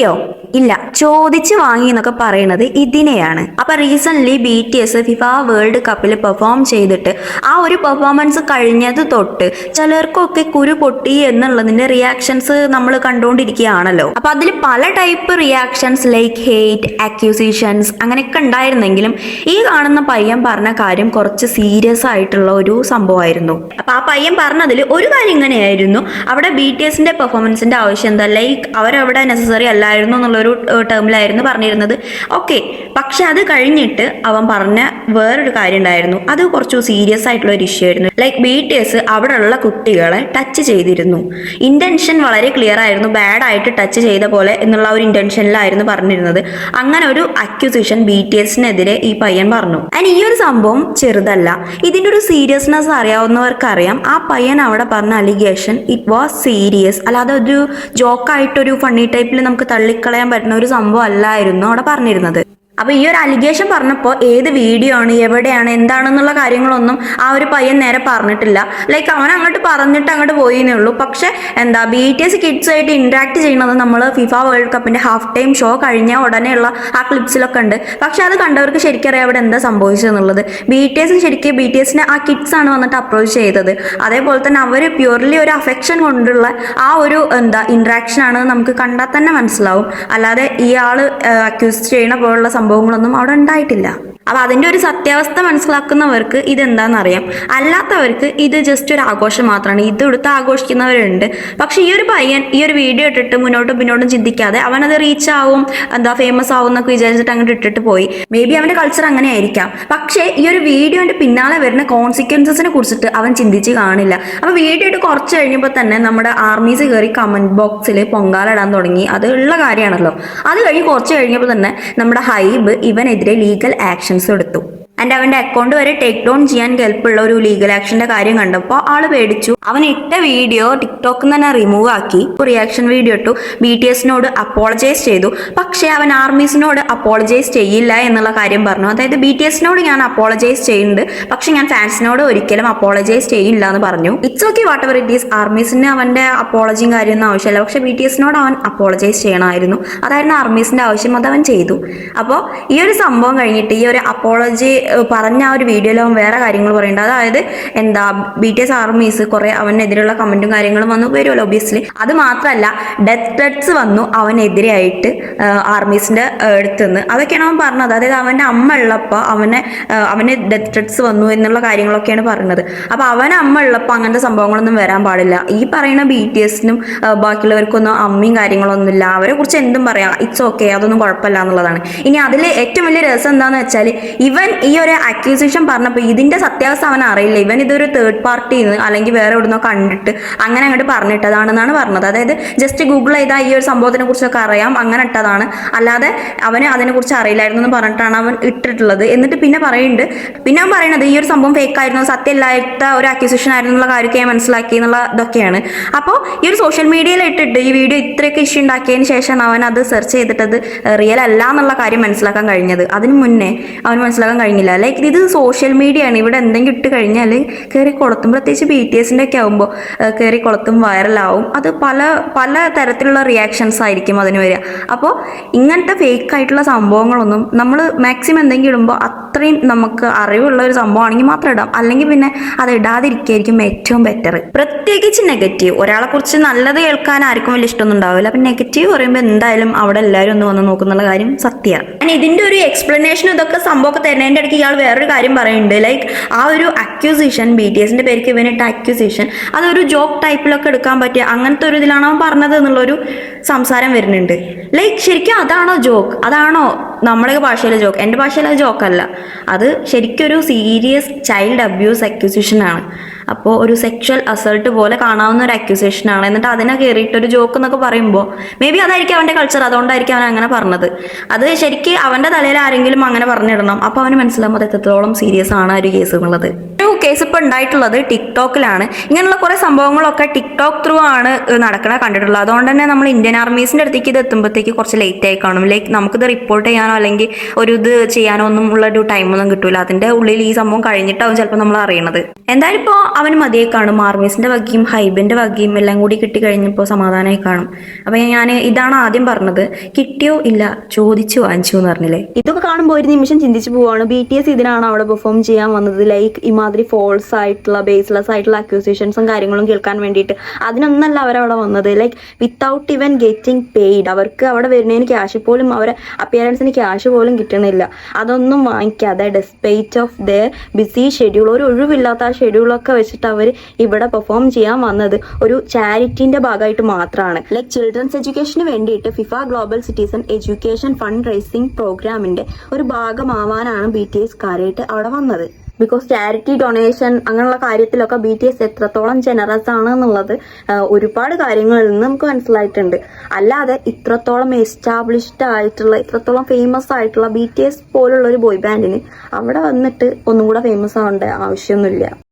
കിട്ടിയോ? ഇല്ല, ചോദിച്ചു വാങ്ങി എന്നൊക്കെ പറയുന്നത് ഇതിനെയാണ്. അപ്പൊ റീസെന്റ് BTS ഫിഫ വേൾഡ് കപ്പിൽ പെർഫോം ചെയ്തിട്ട് ആ ഒരു പെർഫോമൻസ് കഴിഞ്ഞത് തൊട്ട് ചിലർക്കൊക്കെ കുരു പൊട്ടി എന്നുള്ളതിന്റെ റിയാക്ഷൻസ് നമ്മൾ കണ്ടുകൊണ്ടിരിക്കുകയാണല്ലോ. അപ്പൊ അതിൽ പല type reactions like hate, accusations അങ്ങനെയൊക്കെ ഉണ്ടായിരുന്നെങ്കിലും ഈ കാണുന്ന പയ്യൻ പറഞ്ഞ കാര്യം കുറച്ച് സീരിയസ് ആയിട്ടുള്ള ഒരു സംഭവമായിരുന്നു. അപ്പൊ ആ പയ്യൻ പറഞ്ഞതിൽ ഒരു കാര്യം ഇങ്ങനെയായിരുന്നു, അവിടെ BTSന്റെ പെർഫോമൻസിന്റെ ആവശ്യം എന്താ, ലൈക്ക് അവരവിടെ നെസസറി അല്ലായിരുന്നു എന്നുള്ളൊരു ടേമിലായിരുന്നു പറഞ്ഞിരുന്നത്. ഓക്കെ, പക്ഷെ അത് കഴിഞ്ഞിട്ട് അവൻ പറഞ്ഞ വേറൊരു കാര്യം ഉണ്ടായിരുന്നു. അത് കുറച്ച് സീരിയസ് ആയിട്ടുള്ള ഒരു ഇഷ്യൂ ആയിരുന്നു. ലൈക്ക് BTS അവിടെയുള്ള കുട്ടികളെ ടച്ച് ചെയ്തിരുന്നു. ഇന്റൻഷൻ വളരെ ക്ലിയർ ആയിരുന്നു, ബാഡ് ആയിട്ട് ടച്ച് ചെയ്ത പോലെ എന്നുള്ള ഒരു ഇന്റൻഷനിലായിരുന്നു പറഞ്ഞിരുന്നത്. അങ്ങനെ ഒരു അക്യൂസേഷൻ BTSനെതിരെ ഈ പയ്യൻ പറഞ്ഞു. ആൻഡ് ഈ ഒരു സംഭവം ചെറുതല്ല, ഇതിന്റെ ഒരു സീരിയസ്നെസ് അറിയാവുന്നവർക്കറിയാം. ആ പയ്യൻ അവിടെ പറഞ്ഞ അലിഗേഷൻ ഇറ്റ് വാസ് സീരിയസ്, അല്ലാതെ ഒരു ജോക്കായിട്ടൊരു ഫണ്ണി ടൈപ്പിൽ നമുക്ക് തള്ളിക്കളയാൻ പറ്റുന്ന ഒരു സംഭവം അല്ലായിരുന്നു അവിടെ പറഞ്ഞിരുന്നത്. അപ്പൊ ഈ ഒരു അലിഗേഷൻ പറഞ്ഞപ്പോൾ ഏത് വീഡിയോ ആണ്, എവിടെയാണ്, എന്താണെന്നുള്ള കാര്യങ്ങളൊന്നും ആ ഒരു പയ്യൻ നേരെ പറഞ്ഞിട്ടില്ല. ലൈക്ക് അവൻ അങ്ങോട്ട് പറഞ്ഞിട്ട് അങ്ങോട്ട് പോയിന്നേ ഉള്ളൂ. പക്ഷെ BTS കിഡ്സ് ആയിട്ട് ഇന്ററാക്ട് ചെയ്യുന്നത് നമ്മൾ ഫിഫ വേൾഡ് കപ്പിന്റെ ഹാഫ് ടൈം ഷോ കഴിഞ്ഞ ഉടനെയുള്ള ആ ക്ലിപ്സിലൊക്കെ ഉണ്ട്. പക്ഷെ അത് കണ്ടവർക്ക് ശരിക്കറിയാം അവിടെ എന്താ സംഭവിച്ചതെന്നുള്ളത്. BTSനെ ആ കിഡ്സ് ആണ് വന്നിട്ട് അപ്രോച്ച് ചെയ്തത്. അതേപോലെ തന്നെ അവർ പ്യൂർലി ഒരു അഫെക്ഷൻ കൊണ്ടുള്ള ആ ഒരു ഇന്ററാക്ഷൻ ആണ് നമുക്ക് കണ്ടാൽ തന്നെ മനസ്സിലാവും. അല്ലാതെ ഇയാള് അക്യൂസ് ചെയ്യുന്ന പോലുള്ള സംഭവങ്ങളൊന്നും അവിടെ ഉണ്ടായിട്ടില്ല. അപ്പൊ അതിന്റെ ഒരു സത്യാവസ്ഥ മനസ്സിലാക്കുന്നവർക്ക് ഇതെന്താണെന്നറിയാം, അല്ലാത്തവർക്ക് ഇത് ജസ്റ്റ് ഒരു ആഘോഷം മാത്രമാണ്. ഇത് എടുത്ത് ആഘോഷിക്കുന്നവരുണ്ട്. പക്ഷെ ഈ ഒരു പയ്യൻ ഈ ഒരു വീഡിയോ ഇട്ടിട്ട് മുന്നോട്ടും പിന്നോട്ടും ചിന്തിക്കാതെ അവനത് റീച്ച് ആവും, ഫേമസ് ആവും എന്നൊക്കെ വിചാരിച്ചിട്ട് അങ്ങോട്ട് ഇട്ടിട്ട് പോയി. മേ ബി അവന്റെ കൾച്ചർ അങ്ങനെ ആയിരിക്കാം. പക്ഷേ ഈ ഒരു വീഡിയോന്റെ പിന്നാലെ വരുന്ന കോൺസിക്വൻസസിനെ കുറിച്ചിട്ട് അവൻ ചിന്തിച്ച് കാണില്ല. അപ്പൊ വീഡിയോ ഇട്ട് കുറച്ച് കഴിഞ്ഞപ്പോൾ തന്നെ നമ്മുടെ ആർമീസ് കയറി കമന്റ് ബോക്സിൽ പൊങ്കാലിടാൻ തുടങ്ങി. അത് ഉള്ള കാര്യമാണല്ലോ. അത് കഴിഞ്ഞ് കുറച്ച് കഴിഞ്ഞപ്പോൾ തന്നെ നമ്മുടെ ഹൈബ് ഇവനെതിരെ ലീഗൽ ആക്ഷൻ എടുത്തു. ആൻഡ് അവന്റെ അക്കൗണ്ട് വരെ ടേക്ക് ഡൗൺ ചെയ്യാൻ കെൽപ്പുള്ള ഒരു ലീഗൽ ആക്ഷന്റെ കാര്യം കണ്ടപ്പോൾ ആള് പേടിച്ചു. അവൻ ഇട്ട വീഡിയോ ടിക്ടോക്കിൽ തന്നെ റിമൂവ് ആക്കി റിയാക്ഷൻ വീഡിയോ ഇട്ടു. BTSനോട് അപ്പോളജൈസ് ചെയ്തു. പക്ഷെ അവൻ ആർമീസിനോട് അപ്പോളജൈസ് ചെയ്യില്ല എന്നുള്ള കാര്യം പറഞ്ഞു. അതായത് BTSനോട് ഞാൻ അപ്പോളജൈസ് ചെയ്യുന്നുണ്ട്, പക്ഷെ ഞാൻ ഫാൻസിനോട് ഒരിക്കലും അപ്പോളജൈസ് ചെയ്യില്ല എന്ന് പറഞ്ഞു. It's okay, whatever it is. ആർമീസിന് അവന്റെ അപ്പോളജിയും കാര്യമൊന്നും ആവശ്യമില്ല. പക്ഷെ BTSനോട് അവൻ അപ്പോളജൈസ് ചെയ്യണമായിരുന്നു. അതായിരുന്നു ആർമീസിന്റെ ആവശ്യം, അത് അവൻ ചെയ്തു. അപ്പോൾ ഈ ഒരു സംഭവം കഴിഞ്ഞിട്ട് ഈ ഒരു അപ്പോളജി പറഞ്ഞ ആ ഒരു വീഡിയോയിൽ അവൻ വേറെ കാര്യങ്ങൾ പറയുന്നുണ്ട്. അതായത് BTS ആർമീസ് കുറെ അവനെതിരെയുള്ള കമന്റും കാര്യങ്ങളും വന്നു വരുമല്ലോ ഒബിയസ്ലി. അത് മാത്രമല്ല, ഡെത്ത് ത്രെറ്റ്സ് വന്നു അവനെതിരെയായിട്ട് ആർമീസിന്റെ അടുത്തുനിന്ന്. അതൊക്കെയാണ് അവൻ പറഞ്ഞത്. അതായത് അവന്റെ അമ്മ ഉള്ളപ്പോൾ അവന് ഡെത്ത് ത്രെറ്റ്സ് വന്നു എന്നുള്ള കാര്യങ്ങളൊക്കെയാണ് പറയുന്നത്. അപ്പൊ അവന് അമ്മ ഉള്ളപ്പോൾ അങ്ങനത്തെ സംഭവങ്ങളൊന്നും വരാൻ പാടില്ല. ഈ പറയുന്ന BTSനും ബാക്കിയുള്ളവർക്കൊന്നും അമ്മയും കാര്യങ്ങളൊന്നുമില്ല. അവരെ കുറിച്ച് എന്തും പറയാം, ഇറ്റ്സ് ഓക്കെ, അതൊന്നും കുഴപ്പമില്ല എന്നുള്ളതാണ്. ഇനി അതിൽ ഏറ്റവും വലിയ രസം എന്താന്ന് വെച്ചാൽ ഇവൻ ഈ ഒരു അക്യൂസേഷൻ പറഞ്ഞപ്പോൾ ഇതിന്റെ സത്യാവസ്ഥ അവൻ അറിയില്ല. ഇവൻ ഇതൊരു തേർഡ് പാർട്ടിന്ന് അല്ലെങ്കിൽ വേറെ എവിടുന്നോ കണ്ടിട്ട് അങ്ങനെ അങ്ങോട്ട് പറഞ്ഞിട്ടതാണെന്നാണ് പറഞ്ഞത്. അതായത് ജസ്റ്റ് ഗൂഗിൾ ചെയ്താൽ ഈ ഒരു സംഭവത്തിനെ കുറിച്ചൊക്കെ അറിയാം, അങ്ങനെ ഇട്ടതാണ്. അല്ലാതെ അവന് അതിനെക്കുറിച്ച് അറിയില്ലായിരുന്നു എന്ന് പറഞ്ഞിട്ടാണ് അവൻ ഇട്ടിട്ടുള്ളത്. എന്നിട്ട് പിന്നെ അവൻ പറയുന്നത് ഈ ഒരു സംഭവം ഫേക്ക് ആയിരുന്നു, സത്യമില്ലാത്ത ഒരു അക്യൂസേഷൻ ആയിരുന്നു എന്നുള്ള കാര്യമൊക്കെ ഞാൻ മനസ്സിലാക്കി എന്നുള്ള ഇതൊക്കെയാണ്. അപ്പോൾ ഈ ഒരു സോഷ്യൽ മീഡിയയിൽ ഇട്ടിട്ട് ഈ വീഡിയോ ഇത്രയൊക്കെ ഇഷ്യൂ ഉണ്ടാക്കിയതിന് ശേഷമാണ് അവൻ അത് സെർച്ച് ചെയ്തിട്ടത് റിയൽ അല്ല എന്നുള്ള കാര്യം മനസ്സിലാക്കാൻ കഴിഞ്ഞത്. അതിന് മുന്നേ അവന് മനസ്സിലാക്കാൻ കഴിഞ്ഞില്ല. ലൈക്ക് ഇത് സോഷ്യൽ മീഡിയ ആണ്, ഇവിടെ എന്തെങ്കിലും ഇട്ട് കഴിഞ്ഞാൽ കയറി കൊളത്തും. പ്രത്യേകിച്ച് BTSന്റെ ഒക്കെ ആകുമ്പോൾ കയറി കൊളത്തും വൈറലാവും. അത് പല തരത്തിലുള്ള റിയാക്ഷൻസ് ആയിരിക്കും അതിന് വരിക. അപ്പോൾ ഇങ്ങനത്തെ ഫേക്ക് ആയിട്ടുള്ള സംഭവങ്ങളൊന്നും നമ്മൾ മാക്സിമം എന്തെങ്കിലും ഇടുമ്പോൾ അത്രയും നമുക്ക് അറിവുള്ള ഒരു സംഭവമാണെങ്കിൽ മാത്രം ഇടാം. അല്ലെങ്കിൽ പിന്നെ അത് ഇടാതിരിക്കുകയായിരിക്കും ഏറ്റവും ബെറ്റർ. പ്രത്യേകിച്ച് നെഗറ്റീവ്, ഒരാളെ കുറിച്ച് നല്ലത് കേൾക്കാൻ ആർക്കും വലിയ ഇഷ്ടമൊന്നും ഉണ്ടാവില്ല. അപ്പം നെഗറ്റീവ് പറയുമ്പോൾ എന്തായാലും അവിടെ എല്ലാവരും ഒന്ന് വന്ന് നോക്കുന്നുള്ള കാര്യം സത്യമാണ്. ഇതിന്റെ ഒരു എക്സ്പ്ലനേഷൻ ഇതൊക്കെ സംഭവമൊക്കെ തരുന്നതിൻ്റെ ഇടയ്ക്ക് ഇയാൾ വേറൊരു കാര്യം പറയുന്നുണ്ട്. ലൈക്ക് ആ ഒരു അക്യൂസേഷൻ, BTSന്റെ പേർക്ക് ഇവനിട്ട അക്യൂസേഷൻ അതൊരു ജോക്ക് ടൈപ്പിലൊക്കെ എടുക്കാൻ പറ്റിയ അങ്ങനത്തെ ഒരു ഇതിലാണോ അവൻ പറഞ്ഞത് എന്നുള്ളൊരു സംസാരം വരുന്നുണ്ട്. ലൈക്ക് ശരിക്കും അതാണോ ജോക്ക്? അതാണോ നമ്മുടെ ഭാഷയിലെ ജോക്ക്? എൻ്റെ ഭാഷയിലെ ജോക്കല്ല, അത് ശരിക്കും ഒരു സീരിയസ് ചൈൽഡ് അബ്യൂസ് അക്യൂസേഷൻ ആണ്. അപ്പോൾ ഒരു സെക്ഷൽ അസൾട്ട് പോലെ കാണാവുന്ന ഒരു അക്യൂസേഷൻ ആണ്. എന്നിട്ട് അതിനെ കയറിയിട്ടൊരു ജോക്ക് എന്നൊക്കെ പറയുമ്പോൾ മേ ബി അതായിരിക്കും അവൻ്റെ കൾച്ചർ, അതുകൊണ്ടായിരിക്കും അവൻ അങ്ങനെ പറഞ്ഞത്. അത് ശരിക്കും അവൻ്റെ തലയിൽ ആരെങ്കിലും അങ്ങനെ പറഞ്ഞിടണം. അപ്പോൾ അവന് മനസ്സിലാകുമ്പോൾ അത് എത്രത്തോളം സീരിയസ് ആണ് ആ ഒരു കേസ് എന്നുള്ളത്. ഒരു കേസ് ഇപ്പോൾ ഉണ്ടായിട്ടുള്ളത് ടിക്ടോക്കിലാണ്. ഇങ്ങനെയുള്ള കുറേ സംഭവങ്ങളൊക്കെ ടിക്ടോക്ക് ത്രൂ ആണ് നടക്കണ കണ്ടിട്ടുള്ളത്. അതുകൊണ്ട് തന്നെ നമ്മൾ ഇന്ത്യൻ ആർമീസിൻ്റെ അടുത്തേക്ക് ഇത് എത്തുമ്പോഴത്തേക്ക് കുറച്ച് ലേറ്റ് ആയി കാണും. ലൈക്ക് നമുക്കിത് റിപ്പോർട്ട് ചെയ്യാനോ അല്ലെങ്കിൽ ഒരു ഇത് ചെയ്യാനോ ഒന്നും ഉള്ളൊരു ടൈമൊന്നും കിട്ടില്ല. അതിൻ്റെ ഉള്ളിൽ ഈ സംഭവം കഴിഞ്ഞിട്ടാവും ചിലപ്പോൾ നമ്മൾ അറിയണത്. എന്തായാലും ഇപ്പോൾ അവന് മതിയായി കാണും. ആർമീസിന്റെ വകയും ഹൈബിന്റെ വകയും എല്ലാം കൂടി കിട്ടി കഴിഞ്ഞപ്പോൾ സമാധാനമായി കാണും. അപ്പൊ ഞാൻ ഇതാണ് ആദ്യം പറഞ്ഞത്, കിട്ടിയോ ഇല്ല ചോദിച്ചു വാങ്ങിച്ചു എന്ന് പറഞ്ഞില്ലേ. ഇതൊക്കെ കാണുമ്പോൾ ഒരു നിമിഷം ചിന്തിച്ചു പോവാണ്, BTS ഇതിനാണ് അവിടെ പെർഫോം ചെയ്യാൻ വന്നത്? ലൈക്ക് ഇമാതിരി ഫോൾസ് ആയിട്ടുള്ള ബേസ്ലെസ് ആയിട്ടുള്ള അക്യൂസേഷൻസും കാര്യങ്ങളും കേൾക്കാൻ വേണ്ടിയിട്ട് അതിനൊന്നല്ല അവരവിടെ വന്നത്. ലൈക്ക് വിത്തൗട്ട് ഇവൻ ഗെറ്റിംഗ് പെയ്ഡ്, അവർക്ക് അവിടെ വരുന്നതിന് ക്യാഷ് പോലും, അവരെ അപ്പിയറൻസിന് ക്യാഷ് പോലും കിട്ടണില്ല. അതൊന്നും വാങ്ങിക്കാതെ despite of their busy schedule, ഒരു ഒഴിവില്ലാത്ത ആ ഷെഡ്യൂളൊക്കെ വെച്ചിട്ട് അവർ ഇവിടെ പെർഫോം ചെയ്യാൻ വന്നത് ഒരു ചാരിറ്റിന്റെ ഭാഗമായിട്ട് മാത്രമാണ്. ലൈക്ക് ചിൽഡ്രൻസ് എഡ്യൂക്കേഷന് വേണ്ടിയിട്ട് FIFA global citizen education fund rising പ്രോഗ്രാമിന്റെ ഒരു ഭാഗമാവാനാണ് BTS കാര്യമായിട്ട് അവിടെ വന്നത്. ബിക്കോസ് ചാരിറ്റി ഡൊണേഷൻ അങ്ങനെയുള്ള കാര്യത്തിലൊക്കെ BTS എത്രത്തോളം ജനറസ് ആണ് എന്നുള്ളത് ഒരുപാട് കാര്യങ്ങളിൽ നിന്ന് നമുക്ക് മനസ്സിലായിട്ടുണ്ട്. അല്ലാതെ ഇത്രത്തോളം എസ്റ്റാബ്ലിഷ്ഡ് ആയിട്ടുള്ള, ഇത്രത്തോളം ഫേമസ് ആയിട്ടുള്ള BTS പോലുള്ള ഒരു ബോയ് ബാൻഡിന് അവിടെ വന്നിട്ട് ഒന്നും കൂടെ ഫേമസ് ആവേണ്ട ആവശ്യമൊന്നുമില്ല.